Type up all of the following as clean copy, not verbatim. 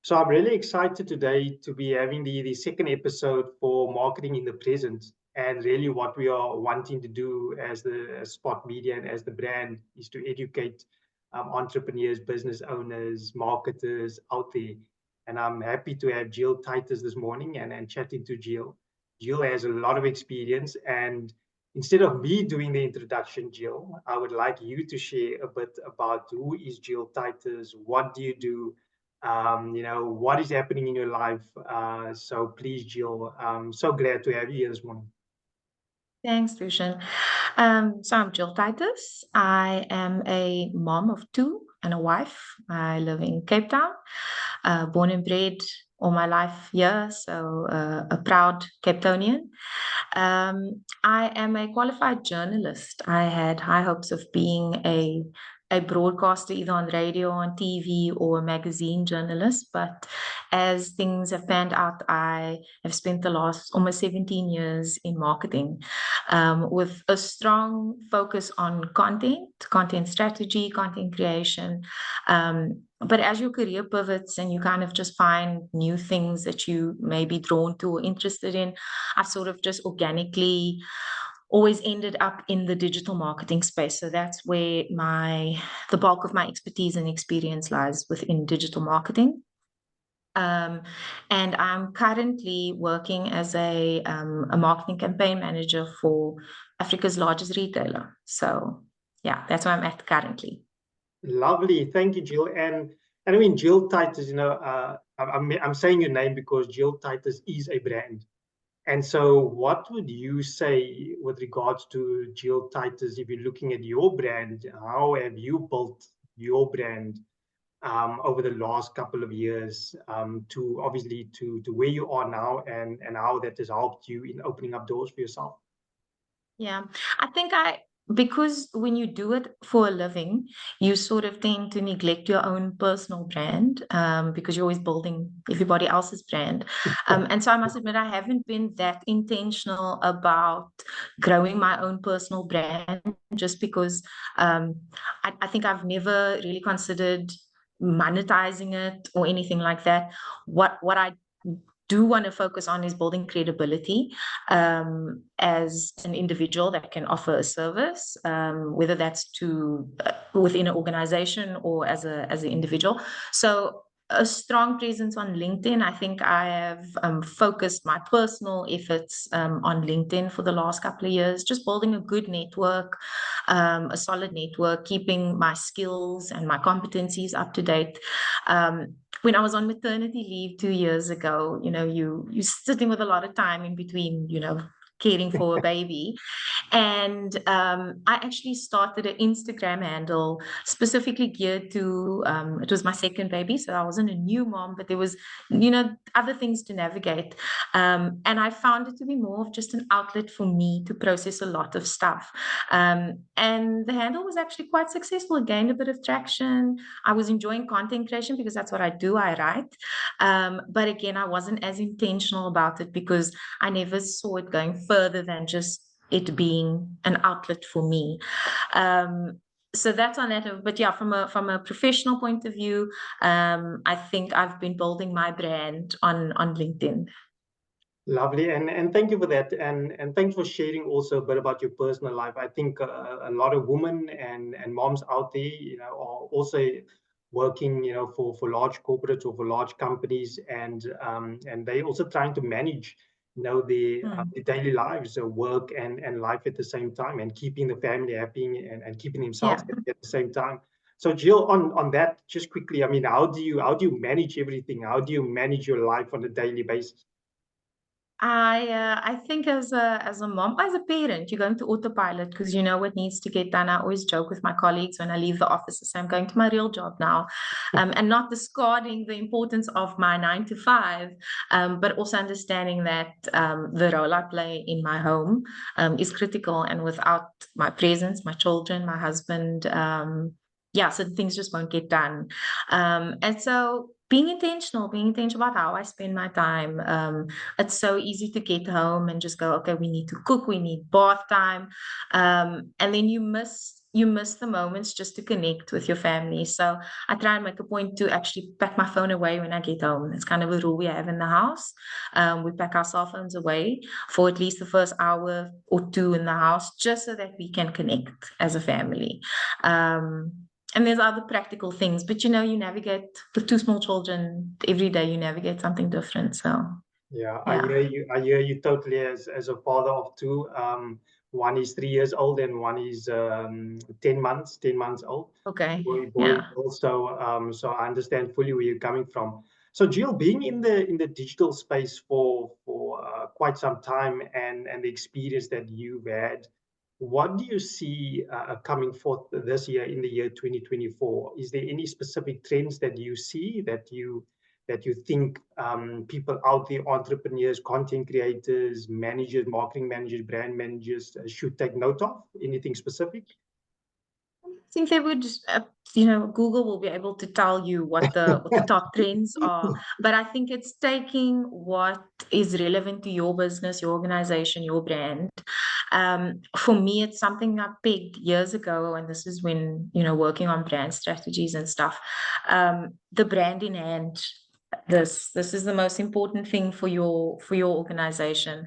So I'm really excited today to be having the second episode for Marketing in the Present. And really what we are wanting to do as Spot Media and as the brand is to educate entrepreneurs, business owners, marketers out there. And I'm happy to have Jill Titus this morning and chatting to Jill. Jill has a lot of experience, and instead of me doing the introduction, Jill, I would like you to share a bit about who is Jill Titus, what do you do, what is happening in your life. So please, Jill, I'm so glad to have you here this morning. Thanks, Rucien. So I'm Jill Titus. I am a mom of two and a wife. I live in Cape Town, born and bred all my life here, so a proud Cape Townian. I am a qualified journalist. I had high hopes of being a broadcaster, either on radio, on TV, or a magazine journalist. But as things have panned out, I have spent the last almost 17 years in marketing, with a strong focus on content strategy, content creation. But as your career pivots and you kind of just find new things that you may be drawn to or interested in, I've sort of just organically always ended up in the digital marketing space. So that's where the bulk of my expertise and experience lies, within digital marketing. And I'm currently working as a marketing campaign manager for Africa's largest retailer. So yeah, that's where I'm at currently. Lovely, thank you, Jill. And I mean, Jill Titus. I'm saying your name because Jill Titus is a brand. And so, what would you say with regards to Jill Titus? If you're looking at your brand, how have you built your brand over the last couple of years, to obviously to where you are now, and how that has helped you in opening up doors for yourself? Yeah, I think because when you do it for a living, you sort of tend to neglect your own personal brand, because you're always building everybody else's brand. And so I must admit, I haven't been that intentional about growing my own personal brand, just because I think I've never really considered monetizing it or anything like that. What I do want to focus on is building credibility, as an individual that can offer a service, whether that's to within an organization or as an individual. So a strong presence on LinkedIn. I think I have focused my personal efforts on LinkedIn for the last couple of years, just building a good network, a solid network, keeping my skills and my competencies up to date. When I was on maternity leave 2 years ago, you're sitting with a lot of time in between, caring for a baby. And I actually started an Instagram handle specifically geared to, it was my second baby. So I wasn't a new mom, but there was, other things to navigate. And I found it to be more of just an outlet for me to process a lot of stuff. And the handle was actually quite successful. It gained a bit of traction. I was enjoying content creation because that's what I do. I write. But again, I wasn't as intentional about it because I never saw it going further than just it being an outlet for me. So that's on that. But yeah, from a professional point of view, I think I've been building my brand on LinkedIn. Lovely, and thank you for that, and thanks for sharing also a bit about your personal life. I think a lot of women and moms out there, are also working, for large corporates or for large companies, and they also trying to manage, the daily lives, work and life at the same time, and keeping the family happy and keeping themselves Yeah. happy at the same time. So Jill, on that, just quickly, I mean, how do you manage everything? How do you manage your life on a daily basis? I think as a mom, as a parent, you're going to autopilot because you know what needs to get done. I always joke with my colleagues when I leave the office, I say I'm going to my real job now, and not discarding the importance of my 9 to 5, but also understanding that the role I play in my home is critical, and without my presence, my children, my husband, yeah, so things just won't get done. And so being intentional about how I spend my time. It's so easy to get home and just go, okay, we need to cook, we need bath time. And then you miss you miss the moments just to connect with your family. So I try and make a point to actually pack my phone away when I get home. It's kind of a rule we have in the house. We pack our cell phones away for at least the first hour or two in the house, just so that we can connect as a family. And there's other practical things, but you know, you navigate with two small children every day, you navigate something different. So Yeah, I yeah. hear you. I hear you totally as a father of two. One is 3 years old and one is 10 months old. Okay. Boy and Yeah. girl. So I understand fully where you're coming from. So Jill, being in the digital space for quite some time and the experience that you've had, what do you see coming forth this year in the year 2024? Is there any specific trends that you see that you think people out there, entrepreneurs, content creators, managers, marketing managers, brand managers should take note of? Anything specific? Think they would, Google will be able to tell you what the top trends are. But I think it's taking what is relevant to your business, your organization, your brand. For me, it's something I pegged years ago, and this is when, working on brand strategies and stuff. The brand in hand. This is the most important thing for your organization,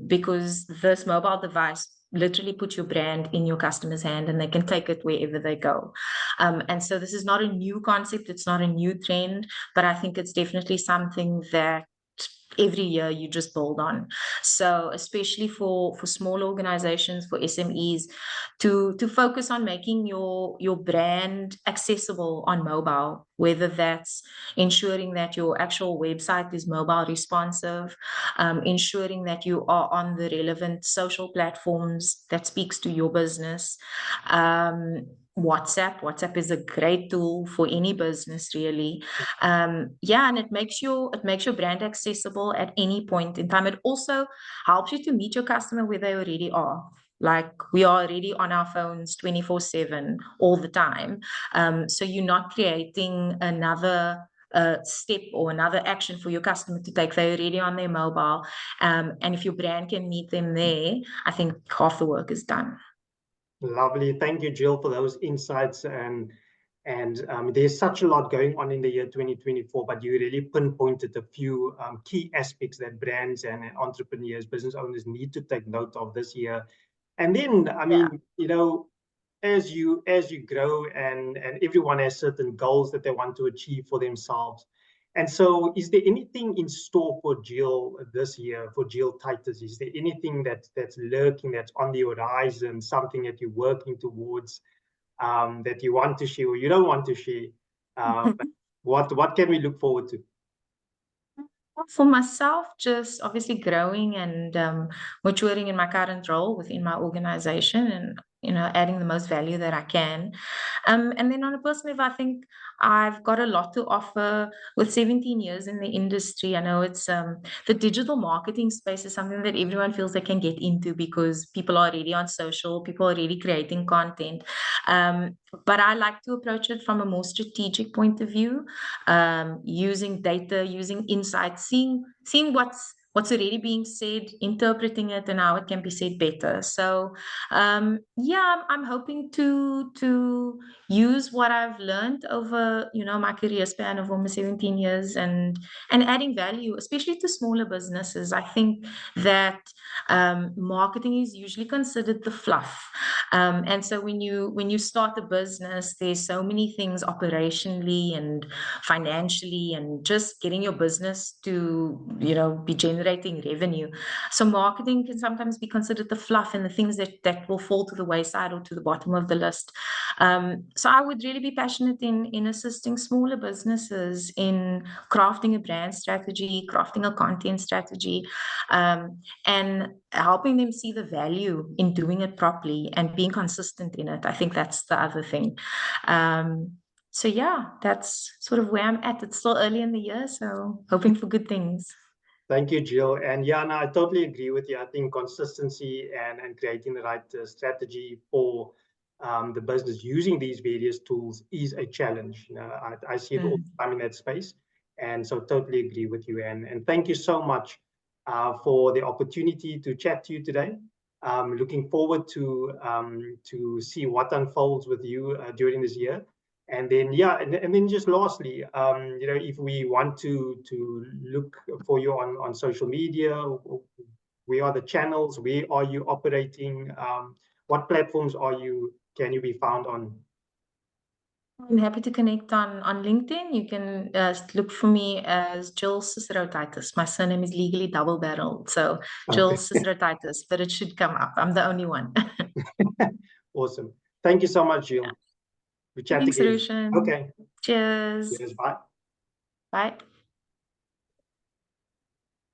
because this mobile device literally put your brand in your customer's hand and they can take it wherever they go. And so this is not a new concept, it's not a new trend, but I think it's definitely something that every year you just build on. So especially for small organizations, for SMEs, to focus on making your brand accessible on mobile, whether that's ensuring that your actual website is mobile responsive, ensuring that you are on the relevant social platforms that speaks to your business. WhatsApp is a great tool for any business, really. Yeah, and it makes your brand accessible at any point in time. It also helps you to meet your customer where they already are. Like, we are already on our phones 24/7 all the time. So you're not creating another step or another action for your customer to take. They're already on their mobile. And if your brand can meet them there, I think half the work is done. Lovely. Thank you, Jill, for those insights. And there's such a lot going on in the year 2024, but you really pinpointed a few key aspects that brands and entrepreneurs, business owners need to take note of this year. And then, I Yeah. mean, as you grow and everyone has certain goals that they want to achieve for themselves. And so, is there anything in store for Jill this year, for Jill Titus? Is there anything that's lurking, that's on the horizon, something that you're working towards, that you want to share or you don't want to share? But what can we look forward to? For myself, just obviously growing and maturing in my current role within my organization, and adding the most value that I can. And then on a personal level, I think I've got a lot to offer with 17 years in the industry. I know it's the digital marketing space is something that everyone feels they can get into because people are already on social, people are already creating content. But I like to approach it from a more strategic point of view, using data, using insights, seeing what's already being said, interpreting it, and how it can be said better. So yeah, I'm hoping to use what I've learned over my career span of almost 17 years, and adding value, especially to smaller businesses. I think that marketing is usually considered the fluff, and so when you start a business, there's so many things operationally and financially, and just getting your business to be generating revenue. So marketing can sometimes be considered the fluff and the things that will fall to the wayside or to the bottom of the list. So I would really be passionate in assisting smaller businesses in crafting a brand strategy, crafting a content strategy, and helping them see the value in doing it properly and being consistent in it. I think that's the other thing. So yeah, that's sort of where I'm at. It's still early in the year, so hoping for good things. Thank you, Jill. And yeah, no, I totally agree with you. I think consistency and creating the right strategy for the business using these various tools is a challenge. I see it all the time in that space. And so totally agree with you. And thank you so much for the opportunity to chat to you today. Looking forward to see what unfolds with you during this year. And then, yeah, and then just lastly, if we want to look for you on social media, where are the channels? Where are you operating? What platforms can you be found on? I'm happy to connect on LinkedIn. You can look for me as Jill Titus. My surname is legally double barreled, so Jill Okay. Titus, but it should come up. I'm the only one. Awesome. Thank you so much, Jill. We chat Thanks, again. Rucien. Okay. Cheers. Cheers. Bye. Bye.